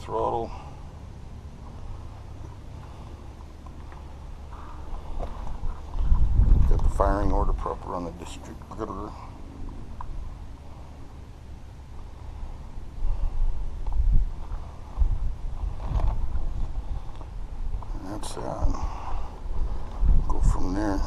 throttle. Got the firing order proper on the distributor. That's that. Go from there.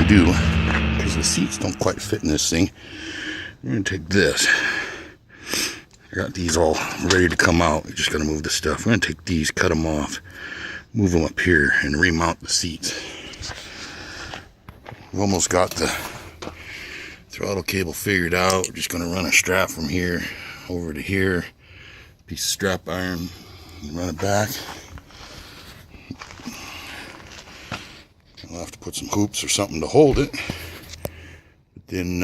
do, because the seats don't quite fit in this thing, we're going to take this. I got these all ready to come out. You just got to move the stuff. We're going to take these, cut them off, move them up here, and remount the seats. We've almost got the throttle cable figured out. We're just going to run a strap from here over to here. Piece of strap iron, run it back. I'll have to put some hoops or something to hold it. But then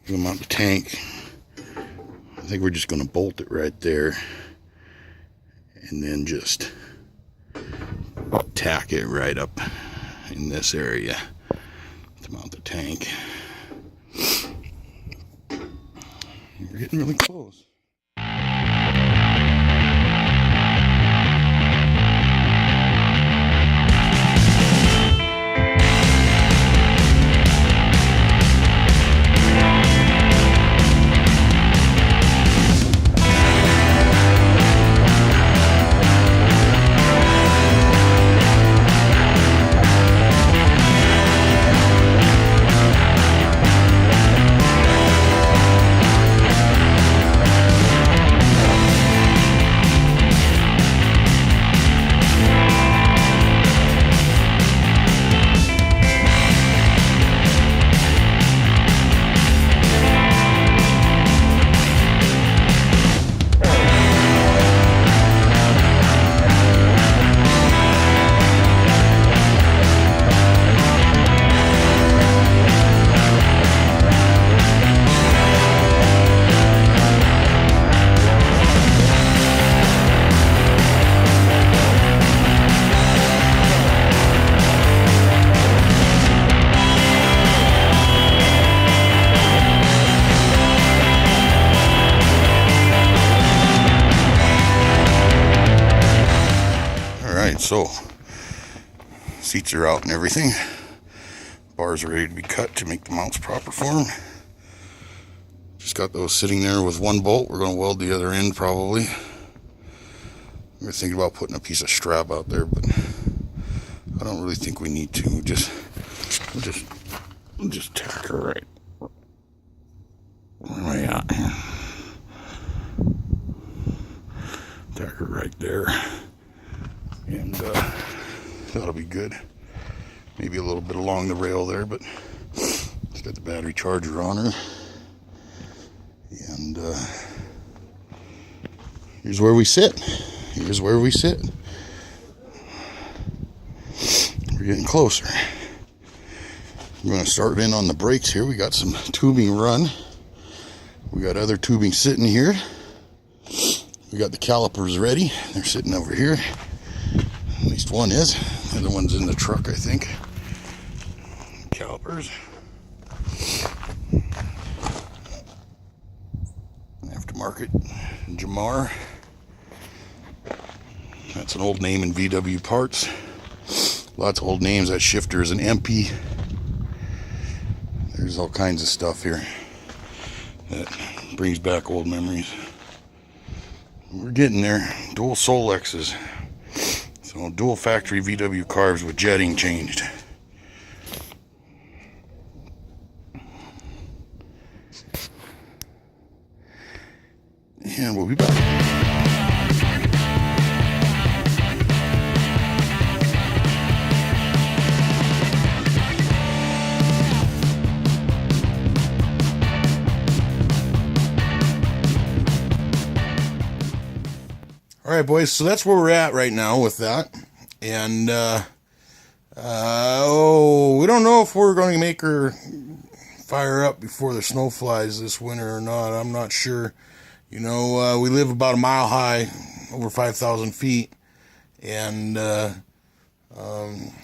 we'll mount the tank. I think we're just going to bolt it right there. And then just tack it right up in this area to mount the tank. We're getting really close. So, seats are out and everything. Bars are ready to be cut to make the mounts proper form. Just got those sitting there with one bolt. We're going to weld the other end probably. We were thinking about putting a piece of strap out there, but I don't really think we need to. We'll just tack her right. Where am I at? Tack her right there. And that'll be good. Maybe a little bit along the rail there, but it's got the battery charger on her. And here's where we sit. Here's where we sit. We're getting closer. We're going to start in on the brakes here. We got some tubing run. We got other tubing sitting here. We got the calipers ready. They're sitting over here. At least one is. The other one's in the truck, I think. Calipers. Aftermarket Jamar. That's an old name in VW parts. Lots of old names. That shifter is an MP. There's all kinds of stuff here that brings back old memories. We're getting there. Dual Solexes. So dual factory VW carbs with jetting changed. And we'll be back. All right, boys, so that's where we're at right now with that. And, we don't know if we're going to make her fire up before the snow flies this winter or not. I'm not sure. You know, we live about a mile high, over 5,000 feet, and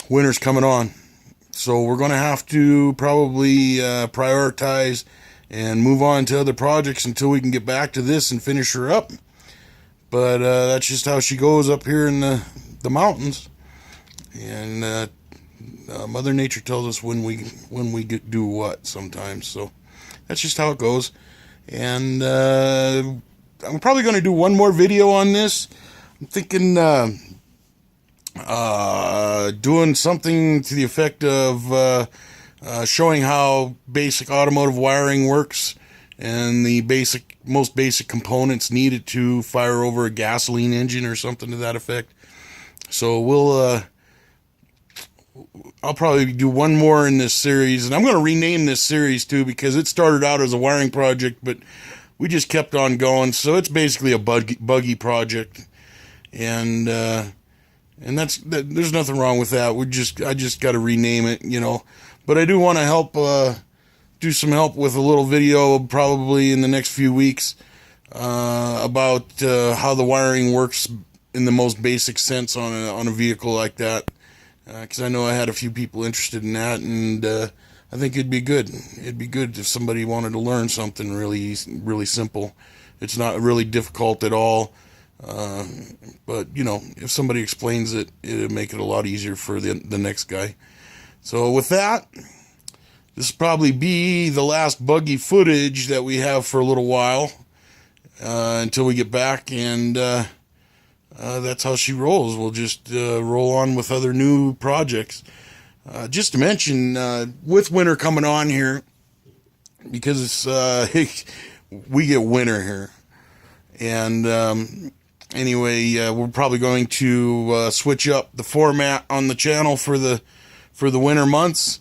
winter's coming on. So we're going to have to probably prioritize and move on to other projects until we can get back to this and finish her up. But that's just how she goes up here in the mountains, and Mother Nature tells us when we do what sometimes. So that's just how it goes. And I'm probably going to do one more video on this. I'm thinking doing something to the effect of showing how basic automotive wiring works and the most basic components needed to fire over a gasoline engine or something to that effect. So I'll probably do one more in this series, and I'm going to rename this series too, because it started out as a wiring project, but we just kept on going. So it's basically a buggy project, and there's nothing wrong with that. I just got to rename it, But I do want to help, do some help with a little video probably in the next few weeks about how the wiring works in the most basic sense on a vehicle like that. Because I know I had a few people interested in that, and I think it'd be good. It'd be good if somebody wanted to learn something really simple. It's not really difficult at all. But if somebody explains it, it'll make it a lot easier for the next guy. So with that, this will probably be the last buggy footage that we have for a little while, until we get back, and that's how she rolls. We'll just roll on with other new projects. Just to mention, with winter coming on here, because it's we get winter here, and anyway, we're probably going to switch up the format on the channel for the winter months,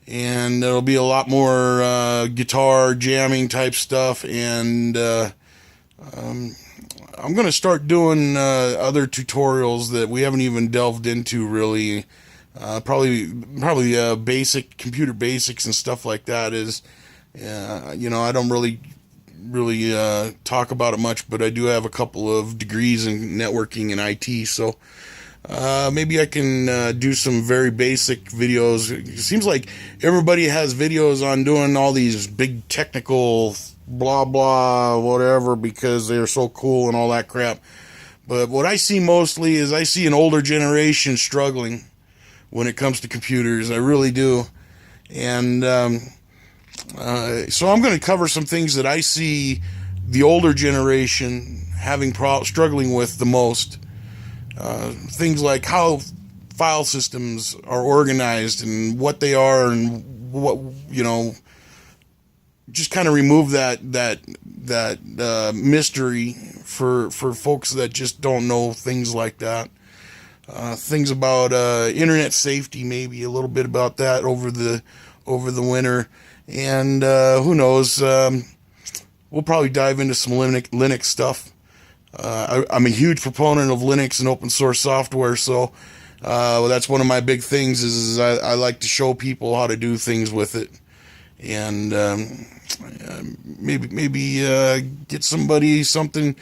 and there'll be a lot more guitar jamming type stuff, and I'm going to start doing other tutorials that we haven't even delved into really. Probably basic computer basics and stuff like that is, I don't really talk about it much, but I do have a couple of degrees in networking and IT, so maybe I can do some very basic videos. It seems like everybody has videos on doing all these big technical blah blah whatever because they're so cool and all that crap. But what I see mostly is I see an older generation struggling when it comes to computers. I really do. And so I'm going to cover some things that I see the older generation struggling with the most. Things like how file systems are organized and what they are, and what, just kind of remove that mystery for folks that just don't know things like that. Things about internet safety, maybe a little bit about that over the winter, and who knows, we'll probably dive into some Linux stuff. I'm a huge proponent of Linux and open source software, so that's one of my big things is I like to show people how to do things with it, and maybe get somebody something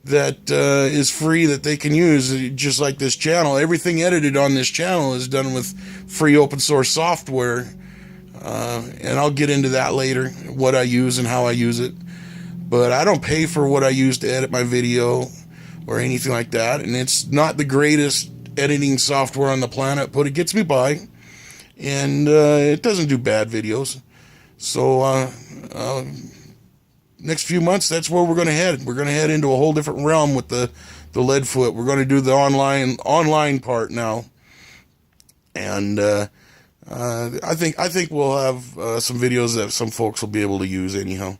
that is free that they can use, just like this channel. Everything edited on this channel is done with free open source software, and I'll get into that later, what I use and how I use it. But I don't pay for what I use to edit my video or anything like that, and it's not the greatest editing software on the planet, but it gets me by, and it doesn't do bad videos. So next few months, that's where we're going to head. We're going to head into a whole different realm with the Leadfoot. We're going to do the online part now, and I think we'll have some videos that some folks will be able to use anyhow.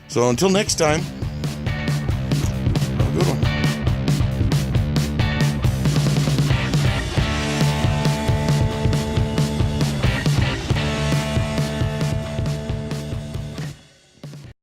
So until next time, have a good one.